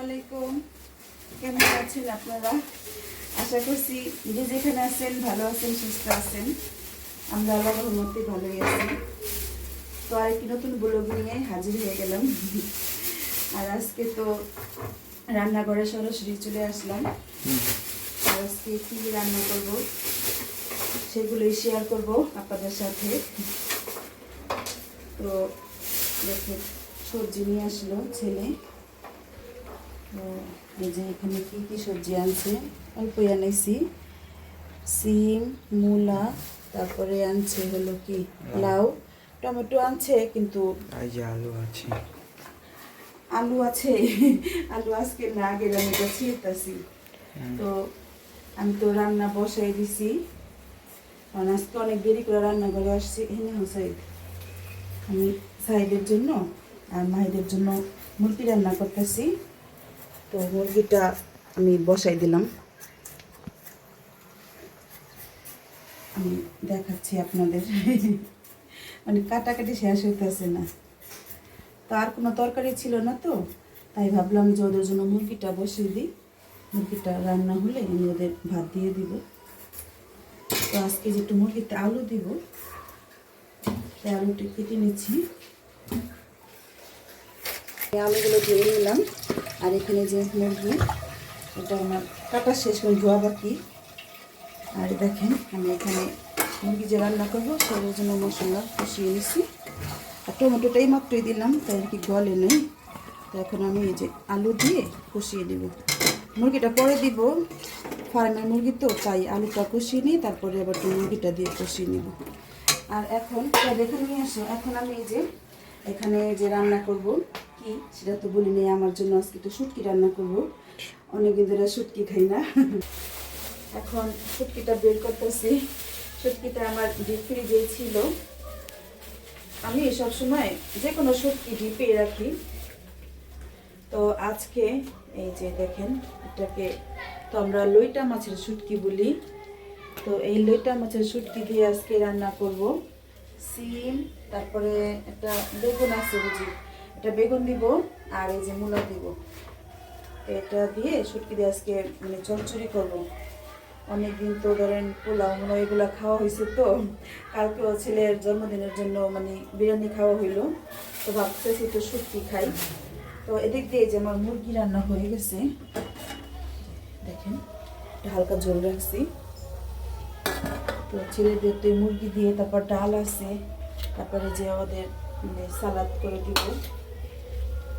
আলাইকুম, কেমন আছেন আপনারা? আশা করছি যে যেখানে আছেন ভালো আছেন, সুস্থ আছেন। আমরা আল্লাহর রহমতে ভালোই আছি। তো আরেকটি নতুন ব্লগ নিয়ে হাজির হয়ে গেলাম। আর আজকে তো রান্নাঘরে সরাসরি চলে আসলাম। আর আজকে কী রান্না করব সেগুলোই শেয়ার করব আপনাদের সাথে। তো দেখুন, সবজি নিয়ে আসলো ছেলে। তো এই যে এখানে কী কী সবজি আনছে, অল্পই আনাইছি। সিম, মূলা, তারপরে আনছে হলো কি লাউ, টমেটো আনছে, কিন্তু এই যে আলু আছে, আলু আছে। আলু আজকে না, আগের আমি এটা ছিঁড়তেছি। তো আমি তো রান্না বসাই দিছি, কারণ আজকে অনেক দেরি করে রান্না করে আসছি। এখানে হোসাইদ, আমি সাইদের জন্য আর মাহিদের জন্য মুরগি রান্না করতেছি। তো মুরগিটা আমি বসাই দিলাম, আমি দেখাচ্ছি আপনাদের। মানে কাটাকাটি শেষ হইতেছে না, তো আর কোনো তরকারি ছিল না, তো তাই ভাবলাম যে ওদের জন্য মুরগিটা বসিয়ে দিই। মুরগিটা রান্না হলে আমি ওদের ভাত দিয়ে দিব। তো আজকে যে একটু মুরগিতে আলু দিব, তাই আলুটা কেটে নিচ্ছি। আলুগুলো ধুয়ে নিলাম। আর এখানে যে মুরগি, এটা আমার কাটা শেষ করে ধোয়া বাকি। আর দেখেন, আমি এখানে মুরগি যে রান্না করবো সেটার জন্য মশলা কষিয়ে নিচ্ছি। আর টমেটোটাই মাত্রই দিলাম, তাই আর কি গলে নেই। তো এখন আমি এই যে আলু দিয়ে কষিয়ে দেব। মুরগিটা পরে দিব, ফার্মের মুরগি তো, তাই আলুটা কষিয়ে নিই, তারপরে আবার মুরগিটা দিয়ে কষিয়ে নিব। আর এখন এখানে নিয়ে আসো, এখন আমি এই যে এখানে যে রান্না করব কি সেটা তো বলি নেই। আমার জন্য আজকে একটু শুটকি রান্না করব, অনেকদিন ধরে শুটকি খাই না। এখন শুটকিটা বের করতেছি। শুটকিটা আমার ডিপ ফ্রিজে ছিল। আমি সবসময় যে কোনো শুটকি ডিপে রাখি। তো আজকে এই যে দেখেন, এটাকে তো আমরা লইটা মাছের শুটকি বলি। তো এই লইটা মাছের শুটকি দিয়ে আজকে রান্না করব। সিম, তারপরে একটা বেগুন আছে বুঝি, এটা বেগুন দিব, আর এই যে মূলা দিব। এটা দিয়ে শুটকি দিয়ে আজকে মানে চচ্চড়ি করব। অনেকদিন তো ধরেন পোলাও মনে এগুলো খাওয়া হয়েছে, তো কালকেও ছেলের জন্মদিনের জন্য মানে বিরিয়ানি খাওয়া হইলো। তো ভাবতেছি একটু শুটকি খাই। তো এদিক দিয়ে যে আমার মুরগি রান্না হয়ে গেছে, দেখেন এটা হালকা ঝোল রাখছি। তো ছেলেদের তো মুরগি দিয়ে, তারপর ডাল আছে, তারপরে যে ওদের মানে সালাদ করে দিব।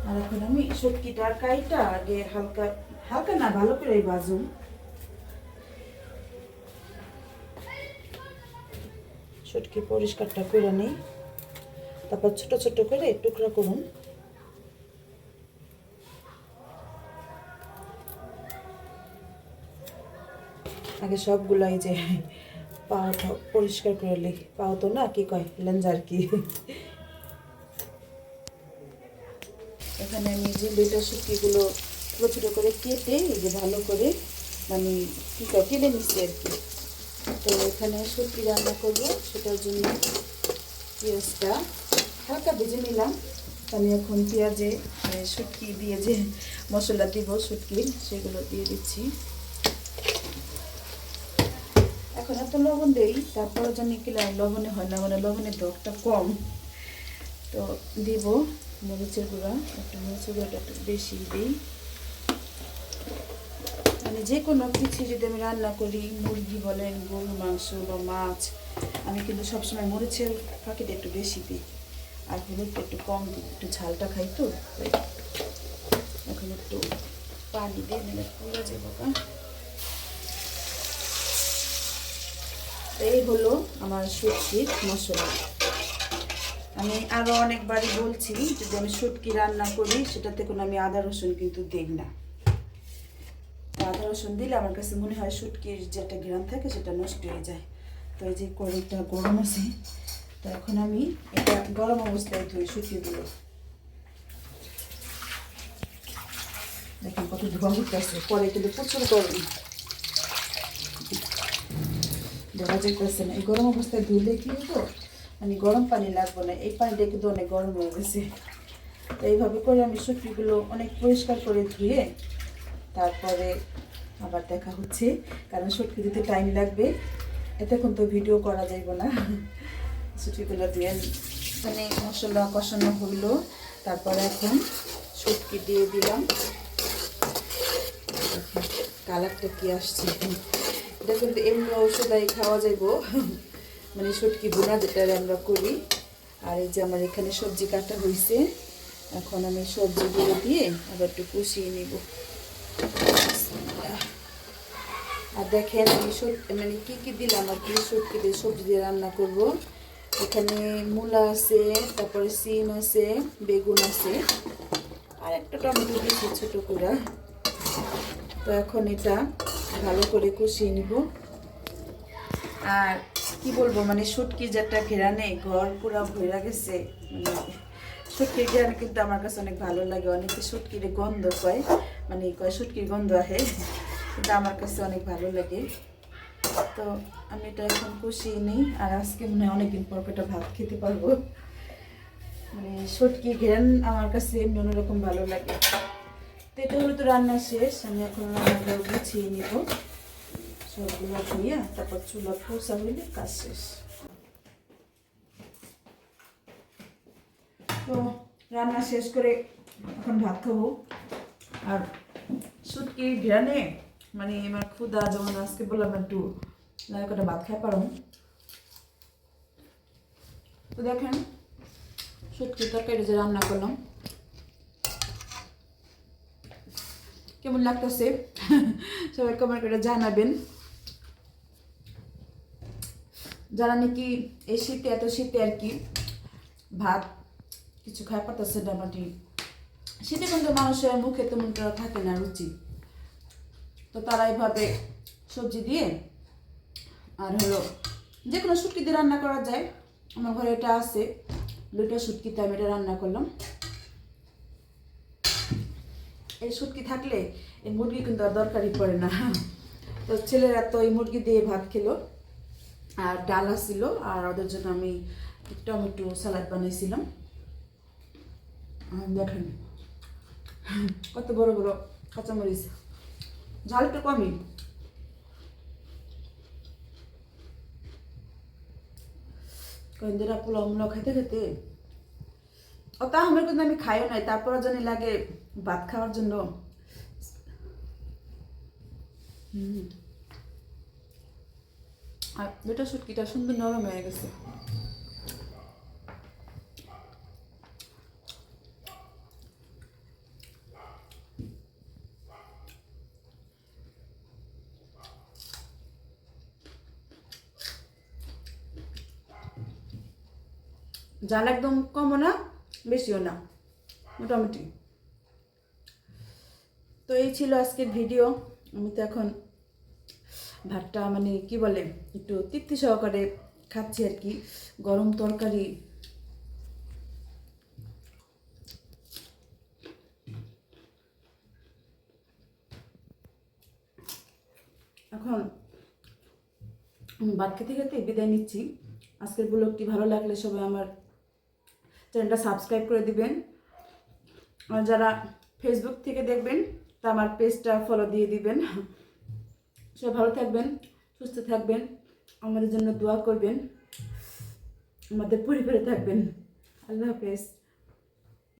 আর এখন আমি শুটকিটার কাইটা আগে হালকা হালকা না, ভালো করে ভাজুন। শুটকি পরিষ্কারটা করে নিই, তারপর ছোট ছোট করে টুকরা করুন। আগে সবগুলাই যে পাওটা পরিষ্কার করে লি, পাও তো না, কি কয় লেঞ্জার কি। এখানে আমি যে লেটা শুটকিগুলো ছোটো ছোটো করে কেটে এই যে ভালো করে মানে কী কয় কেটে নিচ্ছি আর কি। তো এখানে শুটকি রান্না করবো, সেটার জন্য পেঁয়াজটা হালকা ভেজে নিলাম। আমি এখন পেঁয়াজে শুটকি দিয়ে যে মশলা দিব শুটকির, সেগুলো দিয়ে দিচ্ছি। এখন এত লবণ দেই, তারপরে জানি কি লবণে হয় না, মানে লবণের দরটা কম। তো দিব মরিচের গুঁড়া, একটু মরিচের গুঁড়াটা একটু বেশি দিই। মানে যে কোনো কিছু যদি আমি রান্না করি, মুরগি বলেন, গরুর মাংস বা মাছ, আমি কিন্তু সবসময় মরিচের প্যাকেট একটু বেশি দিই, আর হলুদটা একটু কম দিই, একটু ঝালটা খাই তো। এখন একটু পানি দিয়ে দিলে পুরো যাবো। এই হলো আমার শুটকির মশলা। আমি আরও অনেকবারই বলছি, যদি আমি শুটকি রান্না করি সেটাতে কোনো আমি আদা রসুন কিন্তু দিই না। আদা রসুন দিলে আমার কাছে মনে হয় শুটকির যে একটা ঘ্রাণ থাকে সেটা নষ্ট হয়ে যায়। তো এই যে কড়াইটা গরম আছে, তো এখন আমি এটা গরম অবস্থায় ধুই শুটকিগুলো। দেখেন কত ধোয়া উঠতেছে, পরে কিন্তু প্রচুর গরম, দেখা যাইতেছে না। এই গরম অবস্থায় ধুলে কি হতো, মানে গরম পানি লাগবে না, এই পানিটা কিন্তু অনেক গরম হয়ে গেছে। তো এইভাবে করে আমি শুটকিগুলো অনেক পরিষ্কার করে ধুয়ে তারপরে আবার দেখা হচ্ছে, কারণ শুটকি দিতে টাইম লাগবে, এতক্ষণ তো ভিডিও করা যাইব না। শুটকিগুলো ধুয়ে মানে মশলা কষানো হইলো, তারপরে এখন শুটকি দিয়ে দিলাম। কালারটা কি আসছে, এটা কিন্তু এমনি ঔষধাই খাওয়া যাইব, মানে শুটকি বোনা যেটা আমরা করি। আর এই যে আমার এখানে সবজি কাটা হয়েছে, এখন আমি সবজিগুলো দিয়ে আবার একটু কষিয়ে নিব। আর দেখেন আমি মানে কি কি দিলাম আর কি, শুটকি দিয়ে সবজি দিয়ে রান্না করব। এখানে মূলা আছে, তারপরে সিম আছে, বেগুন আছে, আর একটা টমেটো দিয়েছি ছোটো করে। তো এখন এটা ভালো করে কষিয়ে নিব। আর কি বলবো, মানে শুটকি যেটা ঘেরানে ঘর পুরা ভরে গেছে, মানে শুটকির ঘেরানে কিন্তু আমার কাছে অনেক ভালো লাগে। অনেকে শুটকির গন্ধ কয়, মানে কয় শুটকির গন্ধ আহে, কিন্তু আমার কাছে অনেক ভালো লাগে। তো আমি এটা এখন কষিয়ে নিই। আর আজকে মনে হয় অনেকদিন পর একটা ভাত খেতে পারবো, মানে শুটকি ঘেরান আমার কাছে এমনি অন্যরকম ভালো লাগে। তো এটা হলো তো রান্না শেষ, আমি এখন রান্নাটা গুছিয়ে নিব, সবগুলো ধুয়ে তারপর চুলা পোষা হইলে কাজ শেষ। তো রান্না শেষ করে এখন ভাত খাবো। আর শুটকি ঘেরানে মানে আমার ক্ষুদা, যেমন আজকে বললাম একটু একটা ভাত খাই পারো। তো দেখেন শুটকি তরকারি যে রান্না করলাম কেমন লাগতেছে সবাই কমেন্ট করে জানাবেন। যারা নাকি এই শীতে, এত শীতে আর কি ভাত কিছু খাই পারতেছে না, মানে শীতে কিন্তু মানুষের মুখে তেমন থাকে না রুচি, তো তারা এইভাবে সবজি দিয়ে আর হলো যে কোনো শুটকি দিয়ে রান্না করা যায়। আমার ঘরে এটা আছে, দুটো শুটকিতে আমি এটা রান্না করলাম। এই শুটকি থাকলে এই মুরগি কিন্তু আর দরকারই পড়ে না। তো ছেলেরা তো এই মুরগি দিয়ে ভাত খেলো, আর ডাল আসছিল, আর ওদের জন্য আমি টমেটো স্যালাড বানিয়েছিলাম। দেখেন কত বড় বড় কাঁচামরিচ, ঝাল একটু কমই। কয়েকদিন পোলাও মোলাও খেতে খেতে অত আহমের কিন্তু আমি খাইও নাই, তারপর জানি লাগে ভাত খাওয়ার জন্য। আর দুটো শুটকিটা সুন্দর নরম হয়ে গেছে। জাল একদম কমও না বেশিও না, মোটামুটি। তো এই ছিল আজকের ভিডিও। আমি তো এখন ভাতটা মানে কি বলে একটু তৃপ্তি সহকারে খাচ্ছি আর কি, গরম তরকারি। এখন ভাত খেতে খেতে বিদায় নিচ্ছি। আজকের ব্লগটি ভালো লাগলে সবাই আমার চ্যানেলটা সাবস্ক্রাইব করে দিবেন, আর যারা ফেসবুক থেকে দেখবেন তা আমার পেজটা ফলো দিয়ে দিবেন। সবাই ভালো থাকবেন, সুস্থ থাকবেন, আমাদের জন্য দোয়া করবেন, আমাদের পরিবারে থাকবেন। আল্লাহ হাফেজ।